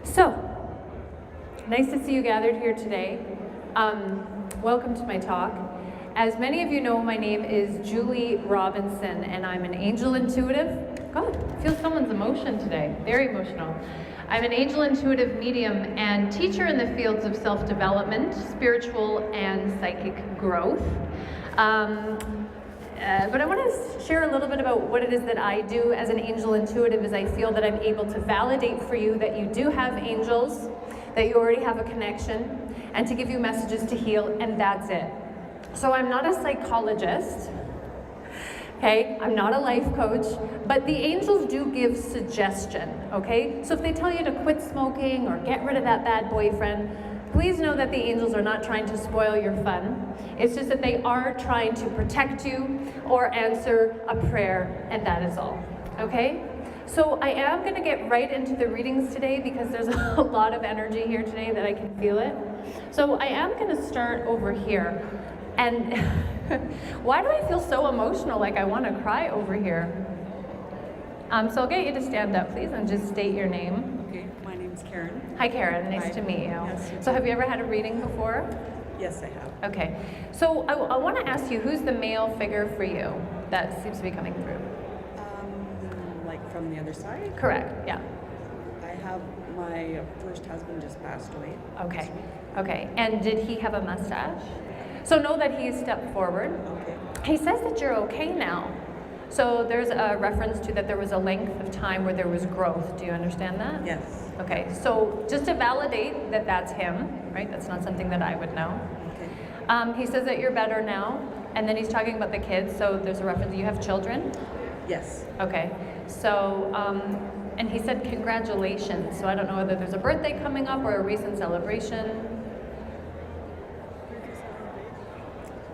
So, nice to see you gathered here today. Welcome to my talk. As many of you know, my name is Julie Robinson, and I'm an angel intuitive. God, I feel someone's emotion today, very emotional. I'm an angel intuitive medium and teacher in the fields of self-development, spiritual and psychic growth. But I want to share a little bit about what it is that I do as an angel intuitive, as I feel that I'm able to validate for you that you do have angels, that you already have a connection, and to give you messages to heal, and that's it. So I'm not a psychologist, okay? I'm not a life coach, but the angels do give suggestion, okay? So if they tell you to quit smoking or get rid of that bad boyfriend, please know that the angels are not trying to spoil your fun. It's just that they are trying to protect you or answer a prayer, and that is all, okay? So I am going to get right into the readings today because there's a lot of energy here today that I can feel it. So I am going to start over here. And why do I feel so emotional, like I want to cry over here? So I'll get you to stand up, please, and just state your name. Okay, my name's Karen. Hi, Karen. Nice to meet you. Yes, So have you ever had a reading before? Yes, I have. Okay. So I want to ask you, who's the male figure for you that seems to be coming through? Like from the other side? Correct, yeah. I have my first husband just passed away. Okay, okay. And did he have a mustache? So know that he stepped forward. Okay. He says that you're okay now. So there's a reference to that there was a length of time where there was growth. Do you understand that? Yes. Okay, so just to validate that that's him, right? That's not something that I would know. Okay. He says that you're better now, and then he's talking about the kids, so there's a reference. You have children? Yes. Okay, so, and he said congratulations, so I don't know whether there's a birthday coming up or a recent celebration.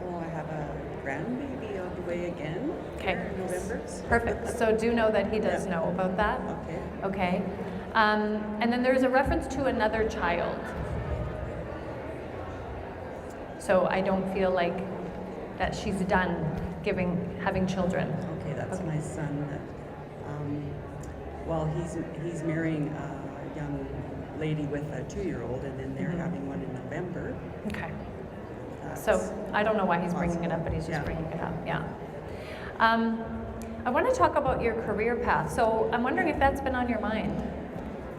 Well, I have a grandbaby on the way again. Okay. In November. Perfect, so do know that he does know about that. Okay. Okay, and then there's a reference to another child. So I don't feel like that she's done having children. Okay, that's my son. That, well, he's marrying a young lady with a 2-year-old, and then they're having one in November. Okay. So I don't know why he's bringing it up, but he's just bringing it up. Yeah. I want to talk about your career path. So I'm wondering if that's been on your mind.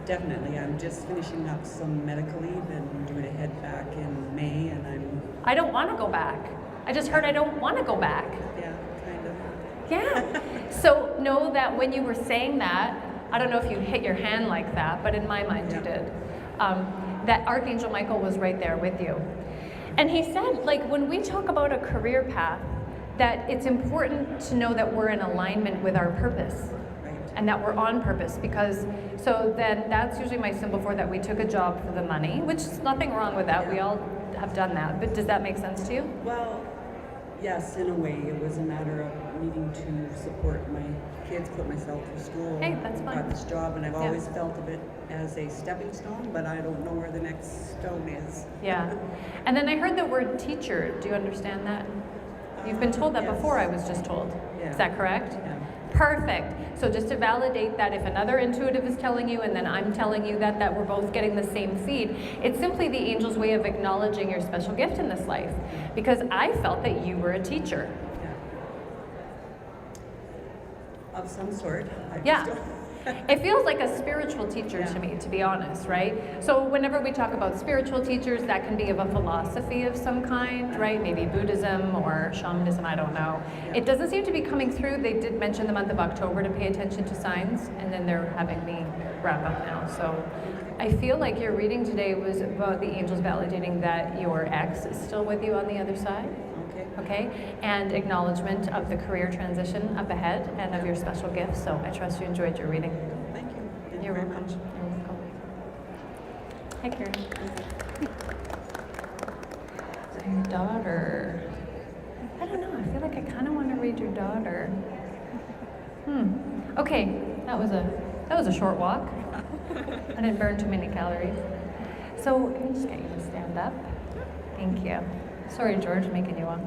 Definitely. I'm just finishing up some medical leave and due to head back in May, and I don't want to go back. I just heard I don't want to go back. Yeah, kind of. Yeah. So know that when you were saying that, I don't know if you hit your hand like that, but in my mind you did. That Archangel Michael was right there with you. And he said, like, when we talk about a career path, that it's important to know that we're in alignment with our purpose. Right. And that we're on purpose, because so then that's usually my symbol for that we took a job for the money, which is nothing wrong with that. We all have done that. But does that make sense to you? Well, yes, in a way. It was a matter of needing to support my kids, put myself through school. Hey, that's fine. Got this job, and I've always felt of it as a stepping stone, but I don't know where the next stone is. Yeah. And then I heard the word teacher. Do you understand that? You've been told that before, I was just told. Yeah. Is that correct? Yeah. Perfect. So just to validate that, if another intuitive is telling you and then I'm telling you that we're both getting the same feed, it's simply the angel's way of acknowledging your special gift in this life. Because I felt that you were a teacher. Yeah. Of some sort. It feels like a spiritual teacher to me, to be honest, right? So whenever we talk about spiritual teachers, that can be of a philosophy of some kind, right? Maybe Buddhism or shamanism, I don't know. Yeah. It doesn't seem to be coming through. They did mention the month of October to pay attention to signs, and then they're having me wrap up now. So I feel like your reading today was about the angels validating that your ex is still with you on the other side. Okay, and acknowledgement of the career transition up ahead and of your special gifts. So I trust you enjoyed your reading. Thank you. Thank You're you very welcome. much. You're welcome. Hi, Karen. So your daughter. I don't know. I feel like I kind of want to read your daughter. Okay, that was a short walk. I didn't burn too many calories. So can you just get you to stand up? Thank you. Sorry, George, making you on.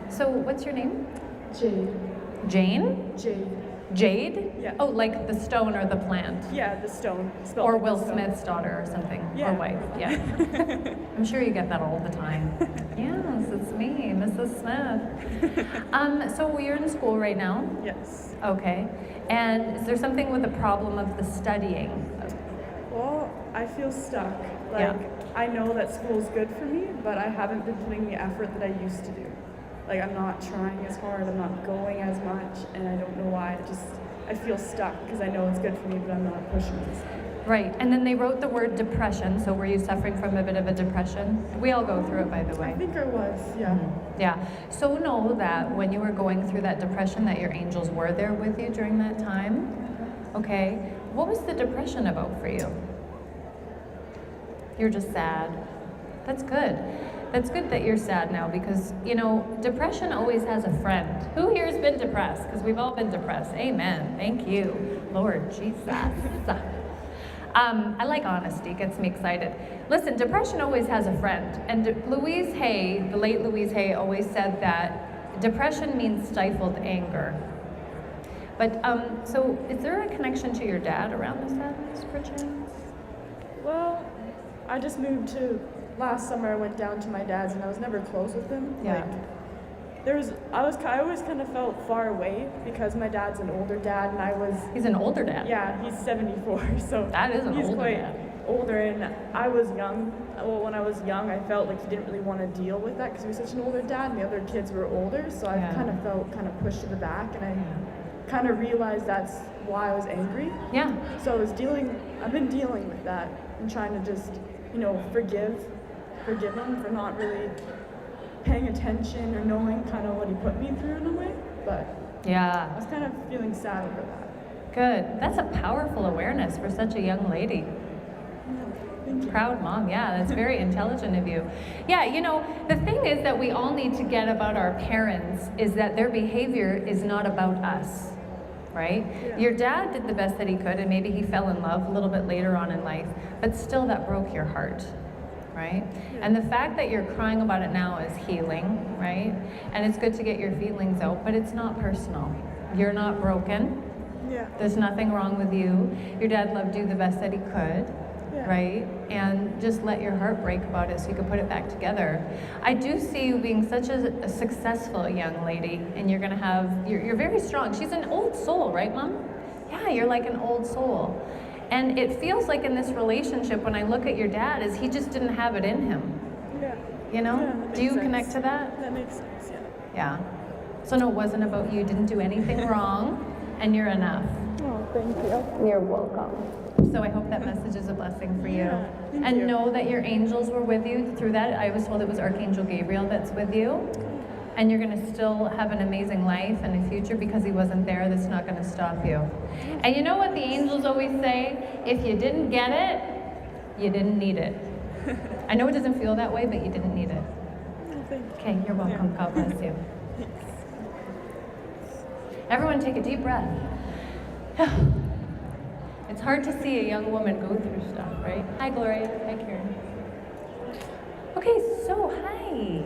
So what's your name? Jade. Jane? Jade. Jade? Yeah. Oh, like the stone or the plant? Yeah, the stone. spelled Or like Will the stone. Smith's daughter or something, Yeah. or wife, yeah. I'm sure you get that all the time. Yes, it's me, Mrs. Smith. So you're in school right now? Yes. Okay. And is there something with the problem of the studying? Well, I feel stuck. Like, Yeah. I know that school's good for me, but I haven't been putting the effort that I used to do. Like, I'm not trying as hard, I'm not going as much, and I don't know why. I feel stuck because I know it's good for me, but I'm not pushing myself. Right, and then they wrote the word depression, so were you suffering from a bit of a depression? We all go through it, by the way. I think I was, yeah. Yeah, so know that when you were going through that depression that your angels were there with you during that time, okay? What was the depression about for you? You're just sad. That's good. That's good that you're sad now because, you know, depression always has a friend. Who here has been depressed? Because we've all been depressed. Amen. Thank you, Lord Jesus. I like honesty, gets me excited. Listen, depression always has a friend. And Louise Hay, the late Louise Hay, always said that depression means stifled anger. But, so is there a connection to your dad around the sadness, perchance? Well, I just moved to, last summer I went down to my dad's and I was never close with him. Yeah. I always kind of felt far away because my dad's an older dad and I was, He's an older dad. yeah, he's 74, so That is an he's older quite dad. older, and I was young. Well, when I was young, I felt like he didn't really want to deal with that because he was such an older dad and the other kids were older, so Yeah. I kind of felt kind of pushed to the back, and I kind of realized that's why I was angry. Yeah. So I've been dealing with that and trying to just, forgive him for not really paying attention or knowing kind of what he put me through in a way, but I Yeah. was kind of feeling sad over that. Good. That's a powerful awareness for such a young lady. Thank you. Proud mom, yeah, that's very intelligent of you. Yeah, the thing is that we all need to get about our parents is that their behavior is not about us, right? Yeah. Your dad did the best that he could, and maybe he fell in love a little bit later on in life, but still that broke your heart, right? And the fact that you're crying about it now is healing, right? And it's good to get your feelings out, but it's not personal. You're not broken. Yeah. There's nothing wrong with you. Your dad loved you the best that he could, Yeah. right? And just let your heart break about it so you can put it back together. I do see you being such a successful young lady, and you're you're very strong. She's an old soul, right, Mom? Yeah, you're like an old soul. And it feels like in this relationship, when I look at your dad, is he just didn't have it in him, Yeah. you know? Yeah, that Do you makes connect sense. to that? That makes sense, yeah. Yeah. So no, it wasn't about you, didn't do anything wrong, and you're enough. Oh, thank you. You're welcome. So I hope that message is a blessing for you. Yeah, thank And you. know that your angels were with you through that. I was told it was Archangel Gabriel that's with you. And you're going to still have an amazing life and a future because he wasn't there. That's not going to stop you. And you know what the angels always say? If you didn't get it, you didn't need it. I know it doesn't feel that way, but you didn't need it. Oh, thank you. Okay, you're welcome. God bless you. Everyone take a deep breath. It's hard to see a young woman go through stuff, right? Hi, Gloria. Hi, Karen. Okay, so hi.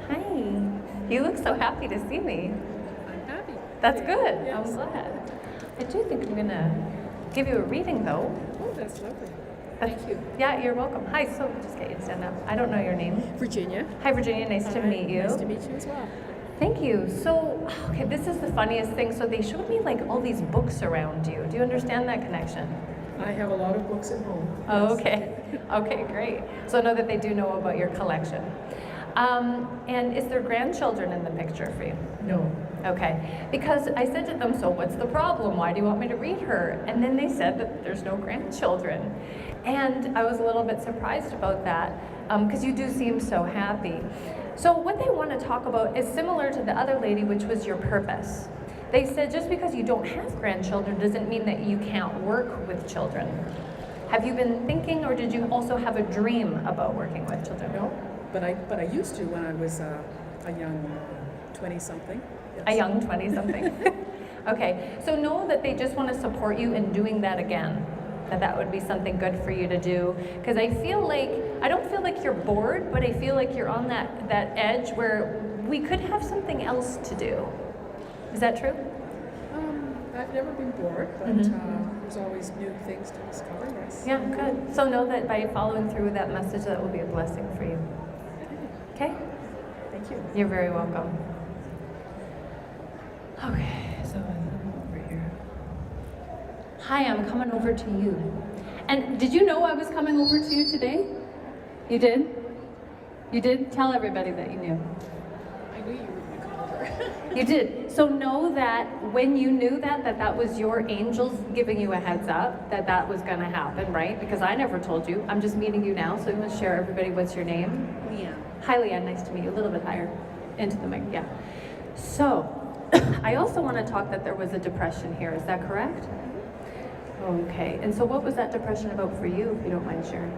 Hi. You look so happy to see me. I'm happy. That's good. Yes. I'm glad. I do think I'm going to give you a reading, though. Oh, that's lovely. Thank you. Yeah, you're welcome. Hi, so just get you to stand up. I don't know your name. Virginia. Hi, Virginia. Nice to Hi, meet you. Nice to meet you as well. Thank you. So, okay, this is the funniest thing. So they showed me like all these books around you. Do you understand that connection? I have a lot of books at home. Oh, Yes. okay. Okay, great. So know that they do know about your collection. And is there grandchildren in the picture for you? No. Okay. Because I said to them, so what's the problem? Why do you want me to read her? And then they said that there's no grandchildren. And I was a little bit surprised about that because you do seem so happy. So what they want to talk about is similar to the other lady, which was your purpose. They said just because you don't have grandchildren doesn't mean that you can't work with children. Have you been thinking, or did you also have a dream about working with children? No. But I used to when I was a young 20-something. Yes. A young 20-something? Okay, so know that they just want to support you in doing that again. That would be something good for you to do. Because I don't feel like you're bored, but I feel like you're on that edge where we could have something else to do. Is that true? I've never been bored, but Mhm. there's always new things to discover, yes. Yeah, good. So know that by following through with that message, that will be a blessing for you. Okay? Thank you. You're very welcome. Okay, so I'm over here. Hi, I'm coming over to you. And did you know I was coming over to you today? You did? You did? Tell everybody that you knew. I knew you were going to come over. You did. So know that when you knew that was your angels giving you a heads up that was going to happen, right? Because I never told you. I'm just meeting you now, so I'm going to share everybody what's your name. Leanne. Hi, Leanne. Nice to meet you. A little bit higher into the mic. Yeah. So I also want to talk that there was a depression here. Is that correct? Okay. And so what was that depression about for you, if you don't mind sharing?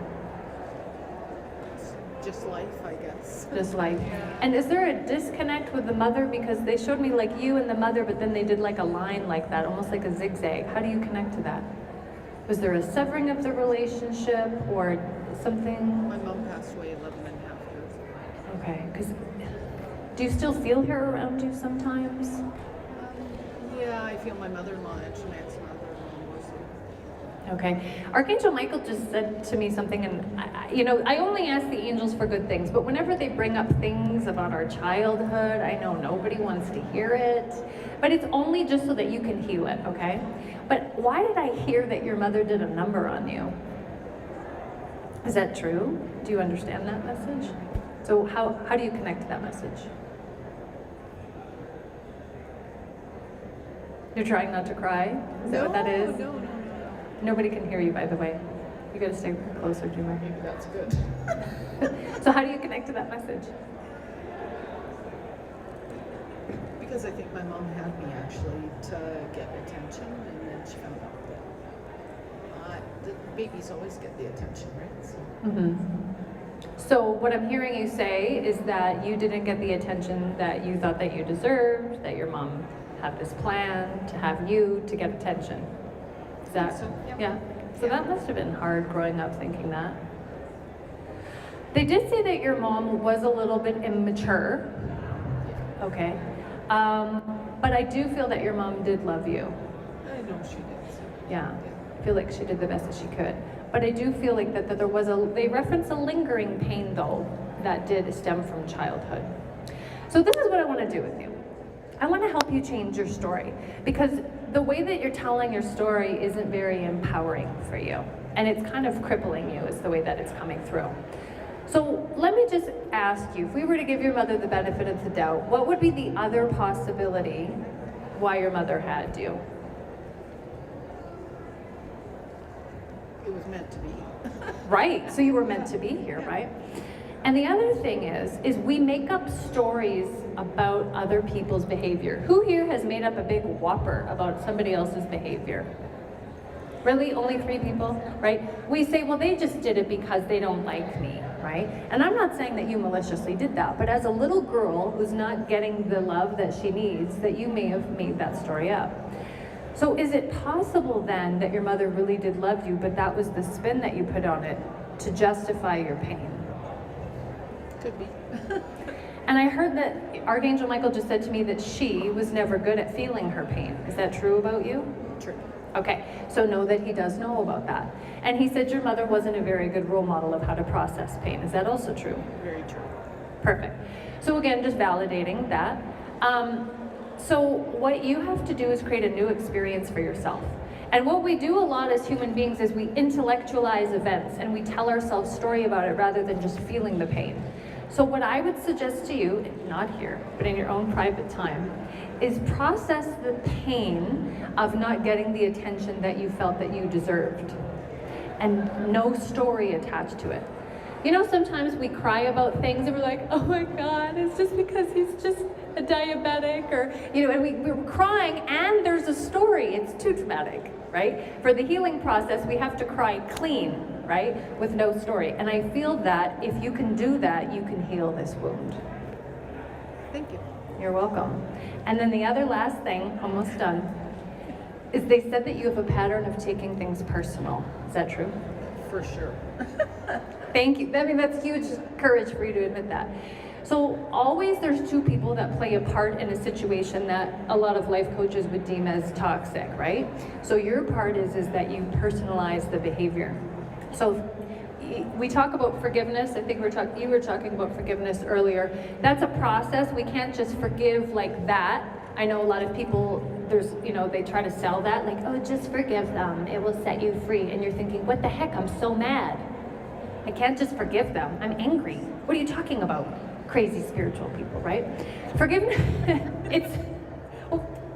Just life, I guess. Just life. And is there a disconnect with the mother? Because they showed me like you and the mother, but then they did like a line like that, almost like a zigzag. How do you connect to that? Was there a severing of the relationship or something? My mom passed away 11 and a half years ago. Okay. Because do you still feel her around you sometimes? Yeah, I feel my mother-in-law and Jeanette's mother-in-law was Okay. Archangel Michael just said to me something, and I only ask the angels for good things, but whenever they bring up things about our childhood, I know nobody wants to hear it, but it's only just so that you can heal it, okay? But why did I hear that your mother did a number on you? Is that true? Do you understand that message? So how do you connect to that message? You're trying not to cry? Is that what that is? No. Nobody can hear you, by the way. You gotta stay closer, Jimmy. Maybe that's good. So how do you connect to that message? Because I think my mom had me actually to get attention, and then she found out that the babies always get the attention, right? So. So what I'm hearing you say is that you didn't get the attention that you thought that you deserved, that your mom had this plan to have you to get attention. Is that? So, yeah. So that must have been hard growing up thinking that. They did say that your mom was a little bit immature. Okay. But I do feel that your mom did love you. I know she did. So. Yeah. I feel like she did the best that she could. But I do feel like that there was they reference a lingering pain though that did stem from childhood. So this is what I want to do with you. I want to help you change your story because the way that you're telling your story isn't very empowering for you. And it's kind of crippling you is the way that it's coming through. So let me just ask you, if we were to give your mother the benefit of the doubt, what would be the other possibility why your mother had you? It was meant to be. Right, so you were meant to be here, right? And the other thing is we make up stories about other people's behavior. Who here has made up a big whopper about somebody else's behavior? Really, only 3 people, right? We say, well, they just did it because they don't like me, right? And I'm not saying that you maliciously did that, but as a little girl who's not getting the love that she needs, that you may have made that story up. So is it possible then that your mother really did love you, but that was the spin that you put on it to justify your pain? Could be. And I heard that Archangel Michael just said to me that she was never good at feeling her pain. Is that true about you? True. Okay, so know that he does know about that. And he said your mother wasn't a very good role model of how to process pain. Is that also true? Very true. Perfect. So again, just validating that. So what you have to do is create a new experience for yourself. And what we do a lot as human beings is we intellectualize events and we tell ourselves story about it rather than just feeling the pain. So what I would suggest to you, not here, but in your own private time, is process the pain of not getting the attention that you felt that you deserved. And no story attached to it. You know, sometimes we cry about things and we're like, oh my God, it's just because he's just a diabetic, or, and we're crying and there's a story. It's too dramatic, right? For the healing process, we have to cry clean, right? With no story. And I feel that if you can do that, you can heal this wound. Thank you. You're welcome. And then the other last thing, almost done, is they said that you have a pattern of taking things personal. Is that true? For sure. Thank you. I mean, that's huge courage for you to admit that. So always there's two people that play a part in a situation that a lot of life coaches would deem as toxic, right? So your part is that you personalize the behavior. So we talk about forgiveness. I think you were talking about forgiveness earlier. That's a process. We can't just forgive like that. I know a lot of people, they try to sell that, like, oh, just forgive them. It will set you free. And you're thinking, what the heck? I'm so mad. I can't just forgive them. I'm angry. What are you talking about? Crazy spiritual people, right? Forgiveness,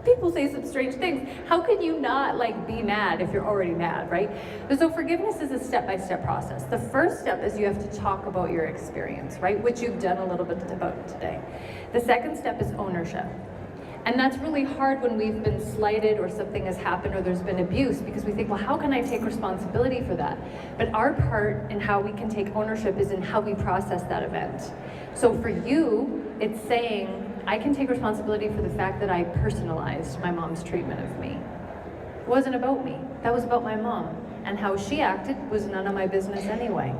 people say some strange things. How can you not be mad if you're already mad, right? So forgiveness is a step-by-step process. The first step is you have to talk about your experience, right? Which you've done a little bit about today. The second step is ownership. And that's really hard when we've been slighted or something has happened or there's been abuse, because we think, well, how can I take responsibility for that? But our part in how we can take ownership is in how we process that event. So for you, it's saying, I can take responsibility for the fact that I personalized my mom's treatment of me. It wasn't about me. That was about my mom. And how she acted was none of my business anyway.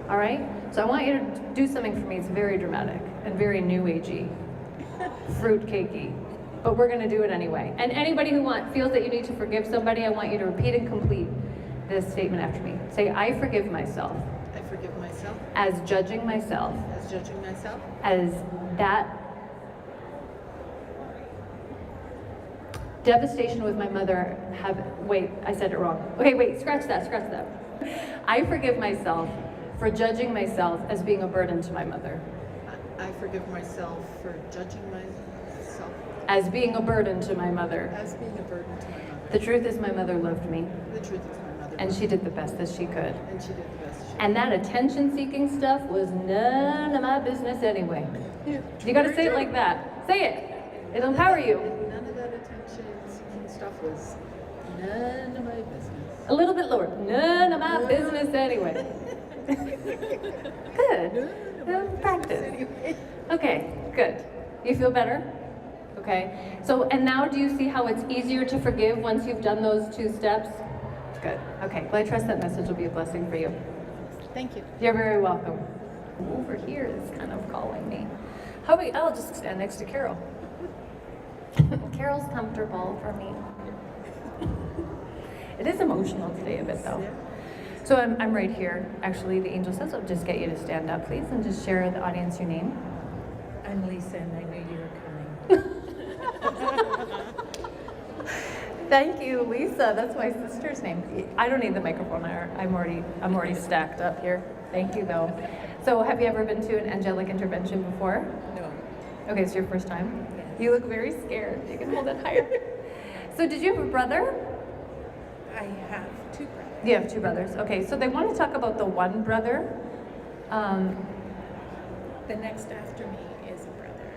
All right? So I want you to do something for me. It's very dramatic and very new agey, fruitcakey. But we're gonna do it anyway. And anybody who feels that you need to forgive somebody, I want you to repeat and complete this statement after me. Say, I forgive myself. I forgive myself. As judging myself. As judging myself. As that devastation with my mother wait, I said it wrong. Okay, wait, scratch that. I forgive myself for judging myself as being a burden to my mother. I forgive myself for judging myself. As being a burden to my mother. As being a burden to my mother. The truth is my mother loved me. The truth is my mother. And she did the best that she could. And she did the best she could. And that attention-seeking stuff was none of my business anyway. Yeah. You gotta say it like that. Say it. It'll empower you. None of that attention-seeking stuff was none of my business. A little bit lower. None of my business anyway. Good. Practice. Okay, good. You feel better? Okay. So, and now do you see how it's easier to forgive once you've done those two steps? Good. Okay. Well, I trust that message will be a blessing for you. Thank you. You're very welcome. Over here is kind of calling me. I'll just stand next to Carol. Carol's comfortable for me. It is emotional today a bit though. So I'm right here. Actually, the angel says I'll just get you to stand up, please, and just share with the audience your name. I'm Lisa, and I knew you were coming. Thank you, Lisa. That's my sister's name. I don't need the microphone. I'm already stacked up here. Thank you, though. So, have you ever been to an angelic intervention before? No. Okay, it's your first time. Yes. You look very scared. You can hold it higher. So, did you have a brother? I have two brothers. You have two brothers. Okay, so they want to talk about the one brother. The next after me is a brother.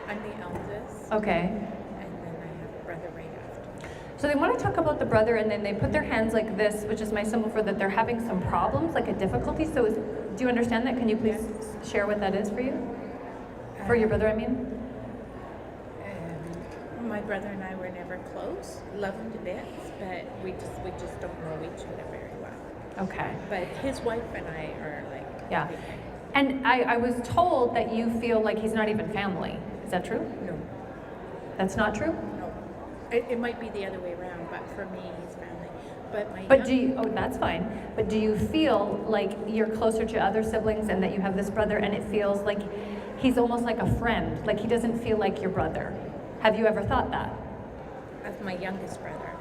I'm the eldest. Okay. And then I have a brother right after. So they want to talk about the brother, and then they put their hands like this, which is my symbol for that they're having some problems, like a difficulty. So do you understand that? Can you please share what that is for you? For your brother, I mean? My brother and I were never close. Love him to bits, but we just don't know each other very well. Okay. But his wife and I are like. Yeah. And I was told that you feel like he's not even family. Is that true? No. That's not true? No. It might be the other way around, but for me, he's family. But that's fine. But do you feel like you're closer to other siblings and that you have this brother and it feels like he's almost like a friend, like he doesn't feel like your brother? Have you ever thought that? Of my youngest brother.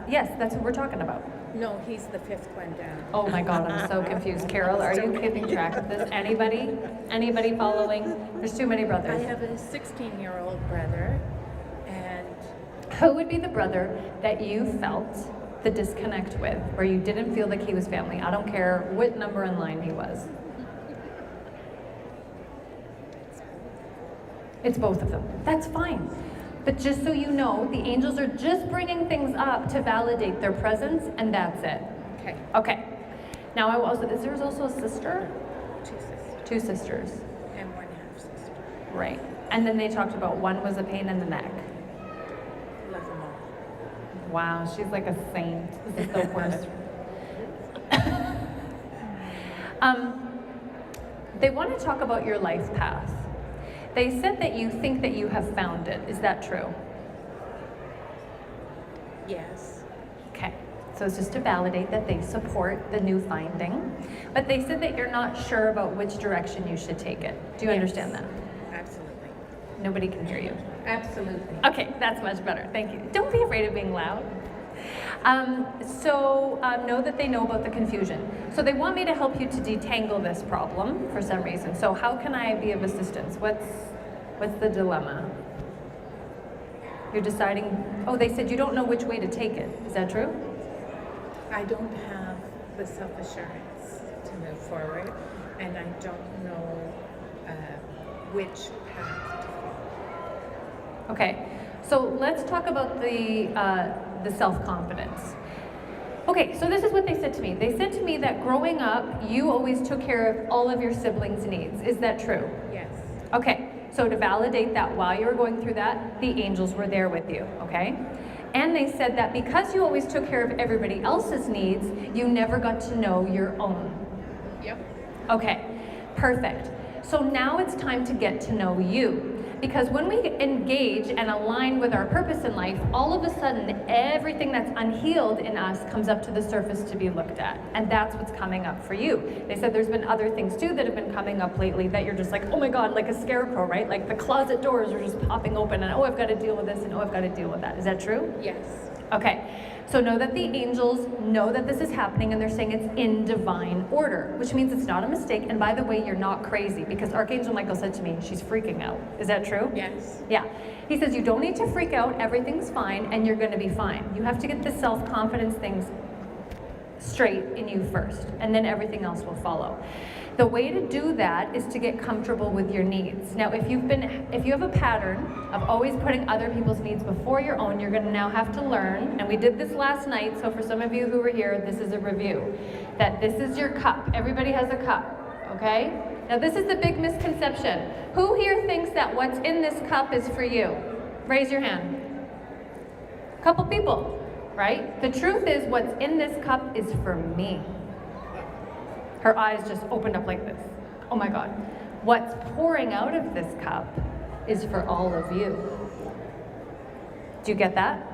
Yes, that's what we're talking about. No, he's the fifth one down. Oh my God, I'm so confused. Carol, are you keeping track of this? Anybody? Anybody following? There's too many I brothers. have a 16-year-old brother, and Who would be the brother that you felt the disconnect with, where you didn't feel like he was family? I don't care what number in line he was. It's both of them. That's fine. But just so you know, the angels are just bringing things up to validate their presence, and that's it. okay, Okay. Now, is there also a sister? two sisters Two sisters. and one half sister. Right. And then they talked about one was a pain in the neck. Love them all. Wow, she's like a saint. This is the worst. They want to talk about your life path. They said that you think that you have found it. Is that true? Yes. Okay. So it's just to validate that they support the new finding. But they said that you're not sure about which direction you should take it. Do you Yes. understand that? Absolutely. Nobody can hear you. Absolutely. Okay, that's much better. Thank you. Don't be afraid of being loud. Know that they know about the confusion. So they want me to help you to detangle this problem for some reason. So how can I be of assistance? What's the dilemma? You're deciding, oh, they said you don't know which way to take it. Is that true? I don't have the self-assurance to move forward, and I don't know which path to follow. Okay, so let's talk about the self-confidence. Okay, so this is what they said to me. They said to me that growing up, you always took care of all of your siblings' needs. Is that true? Yes. Okay, so to validate that while you were going through that, the angels were there with you, okay? And they said that because you always took care of everybody else's needs, you never got to know your own. Yep. Okay, perfect. So now it's time to get to know you. Because when we engage and align with our purpose in life, all of a sudden, everything that's unhealed in us comes up to the surface to be looked at. And that's what's coming up for you. They said there's been other things too that have been coming up lately that you're just like, oh my God, like a scarecrow, right? Like the closet doors are just popping open and oh, I've got to deal with this and oh, I've got to deal with that. Is that true? Yes. Okay, so know that the angels know that this is happening and they're saying it's in divine order, which means it's not a mistake. And by the way, you're not crazy because Archangel Michael said to me, she's freaking out. Is that true? Yes. Yeah. He says you don't need to freak out, everything's fine and you're gonna be fine. You have to get the self-confidence things straight in you first and then everything else will follow. The way to do that is to get comfortable with your needs. Now, if you have a pattern of always putting other people's needs before your own, you're going to now have to learn, and we did this last night, so for some of you who were here, this is a review, that this is your cup. Everybody has a cup, okay? Now, this is the big misconception. Who here thinks that what's in this cup is for you? Raise your hand. A couple people, right? The truth is what's in this cup is for me. Her eyes just opened up like this. Oh my God. What's pouring out of this cup is for all of you. Do you get that?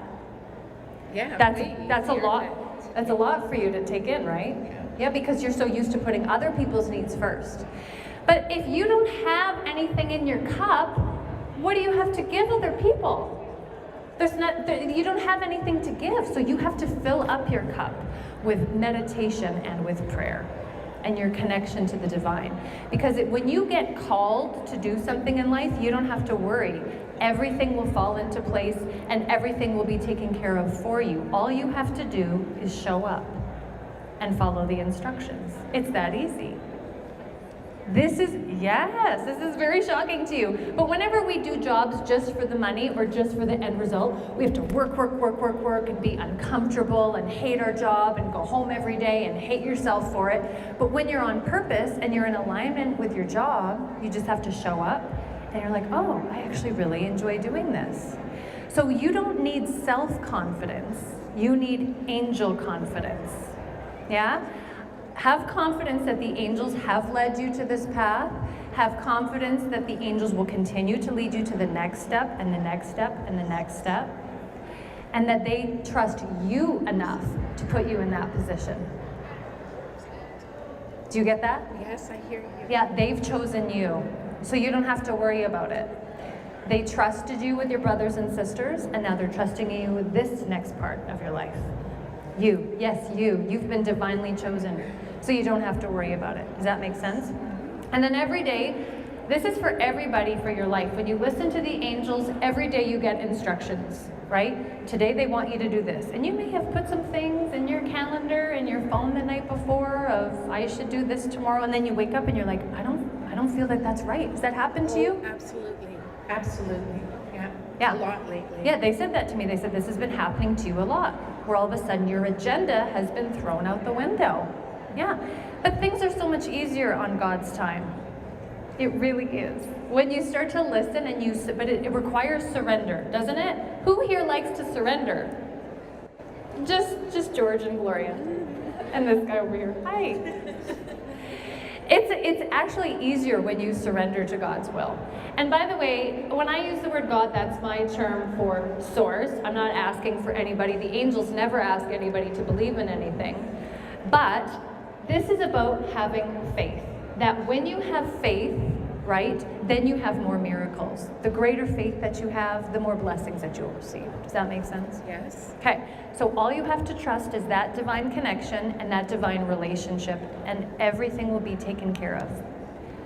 Yeah. That's a lot. That's a lot for you to take in, right? Yeah, because you're so used to putting other people's needs first. But if you don't have anything in your cup, what do you have to give other people? You don't have anything to give, so you have to fill up your cup with meditation and with prayer and your connection to the divine. Because when you get called to do something in life, you don't have to worry. Everything will fall into place and everything will be taken care of for you. All you have to do is show up and follow the instructions. It's that easy. This is very shocking to you. But whenever we do jobs just for the money or just for the end result, we have to work and be uncomfortable and hate our job and go home every day and hate yourself for it. But when you're on purpose and you're in alignment with your job, you just have to show up and you're like, oh, I actually really enjoy doing this. So you don't need self-confidence, you need angel confidence. Yeah? Have confidence that the angels have led you to this path. Have confidence that the angels will continue to lead you to the next step and the next step and the next step. And that they trust you enough to put you in that position. Do you get that? Yes, I hear you. Yeah, they've chosen you, so you don't have to worry about it. They trusted you with your brothers and sisters, and now they're trusting you with this next part of your life. You, yes, you've been divinely chosen, so you don't have to worry about it. Does that make sense? And then every day, this is for everybody for your life. When you listen to the angels, every day you get instructions, right? Today they want you to do this. And you may have put some things in your calendar, in your phone the night before of, I should do this tomorrow, and then you wake up and you're like, I don't feel like that's right. Has that happened to you? Absolutely. Absolutely. Yeah. Yeah. A lot lately. Yeah, they said that to me. They said this has been happening to you a lot, where all of a sudden your agenda has been thrown out the window. Yeah, but things are so much easier on God's time. It really is. When you start to listen and but it requires surrender, doesn't it? Who here likes to surrender? Just George and Gloria. And this guy over here. Hi. It's actually easier when you surrender to God's will. And by the way, when I use the word God, that's my term for source. I'm not asking for anybody. The angels never ask anybody to believe in anything. But this is about having faith. That when you have faith, right, then you have more miracles. The greater faith that you have, the more blessings that you'll receive. Does that make sense? Yes. Okay, so all you have to trust is that divine connection and that divine relationship, and everything will be taken care of.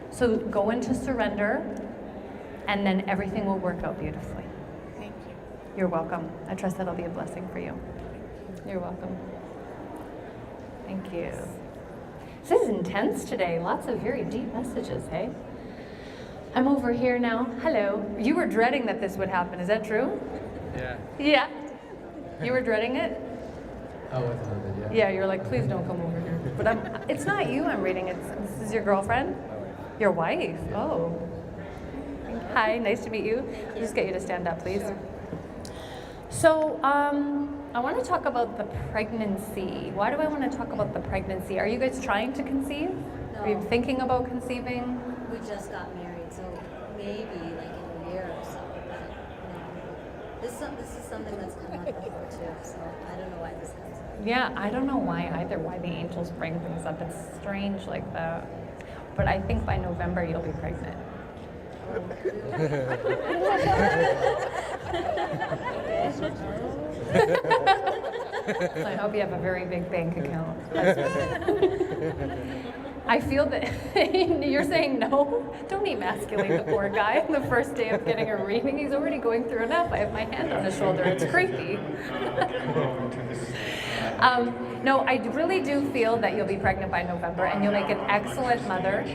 So go into surrender, and then everything will work out beautifully. Thank you. You're welcome. I trust that'll be a blessing for you. You're welcome. Thank you. This is intense today. Lots of very deep messages, hey? I'm over here now. Hello. You were dreading that this would happen. Is that true? Yeah. Yeah. You were dreading it? Oh, it's a little bit, yeah. Yeah, you're like, please don't come over here. But it's not you I'm reading. This is your girlfriend? Your wife? Oh. Hi, nice to meet you. I'll just get you to stand up, please. So, I want to talk about the pregnancy. Why do I want to talk about the pregnancy? Are you guys trying to conceive? No. Are you thinking about conceiving? We just got married, so maybe like in a year or so. But no. This is something that's come up before too, so I don't know why this happens. Yeah, I don't know why either, why the angels bring things up. It's strange like that. But I think by November you'll be pregnant. I hope you have a very big bank account. I feel that you're saying no. Don't emasculate the poor guy on the first day of getting a reading. He's already going through enough. I have my hand on his shoulder. It's creepy. No, I really do feel that you'll be pregnant by November and you'll make an excellent mother.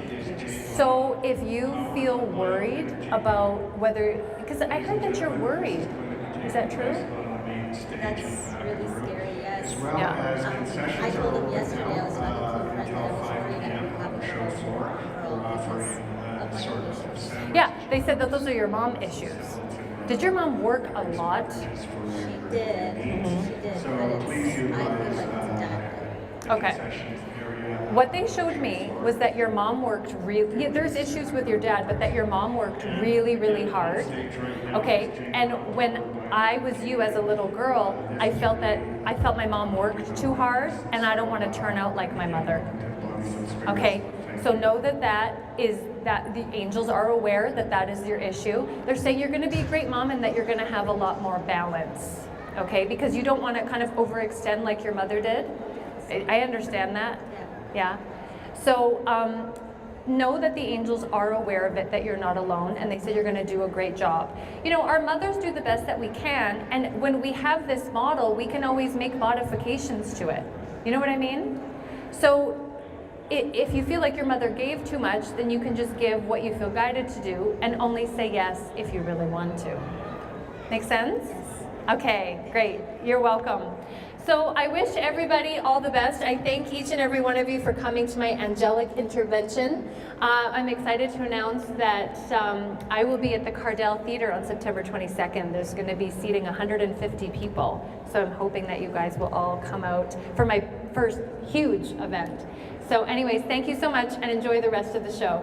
So if you feel worried about whether, because I heard that you're worried. Is that true? That's really scary, yes. Yeah. I told him yesterday I was talking to a friend that I was worried I would have a girl because of my own issues. Yeah, they said that those are your mom issues. Did your mom work a lot? She did, but I feel like it's a dad thing. Okay. What they showed me was that your mom worked really, there's issues with your dad, but that your mom worked really, really hard. Okay, and when I was you as a little girl, I felt my mom worked too hard, and I don't want to turn out like my mother. Okay, so know that the angels are aware that that is your issue. They're saying you're going to be a great mom and that you're going to have a lot more balance. Okay, because you don't want to kind of overextend like your mother did. I understand that. Yeah. So know that the angels are aware of it, that you're not alone, and they said you're going to do a great job. You know, our mothers do the best that we can, and when we have this model, we can always make modifications to it. You know what I mean? So if you feel like your mother gave too much, then you can just give what you feel guided to do and only say yes if you really want to. Make sense? Yes. Okay, great. You're welcome. So I wish everybody all the best. I thank each and every one of you for coming to my angelic intervention. I'm excited to announce that I will be at the Cardell Theater on September 22nd. There's going to be seating 150 people. So I'm hoping that you guys will all come out for my first huge event. So anyways, thank you so much and enjoy the rest of the show.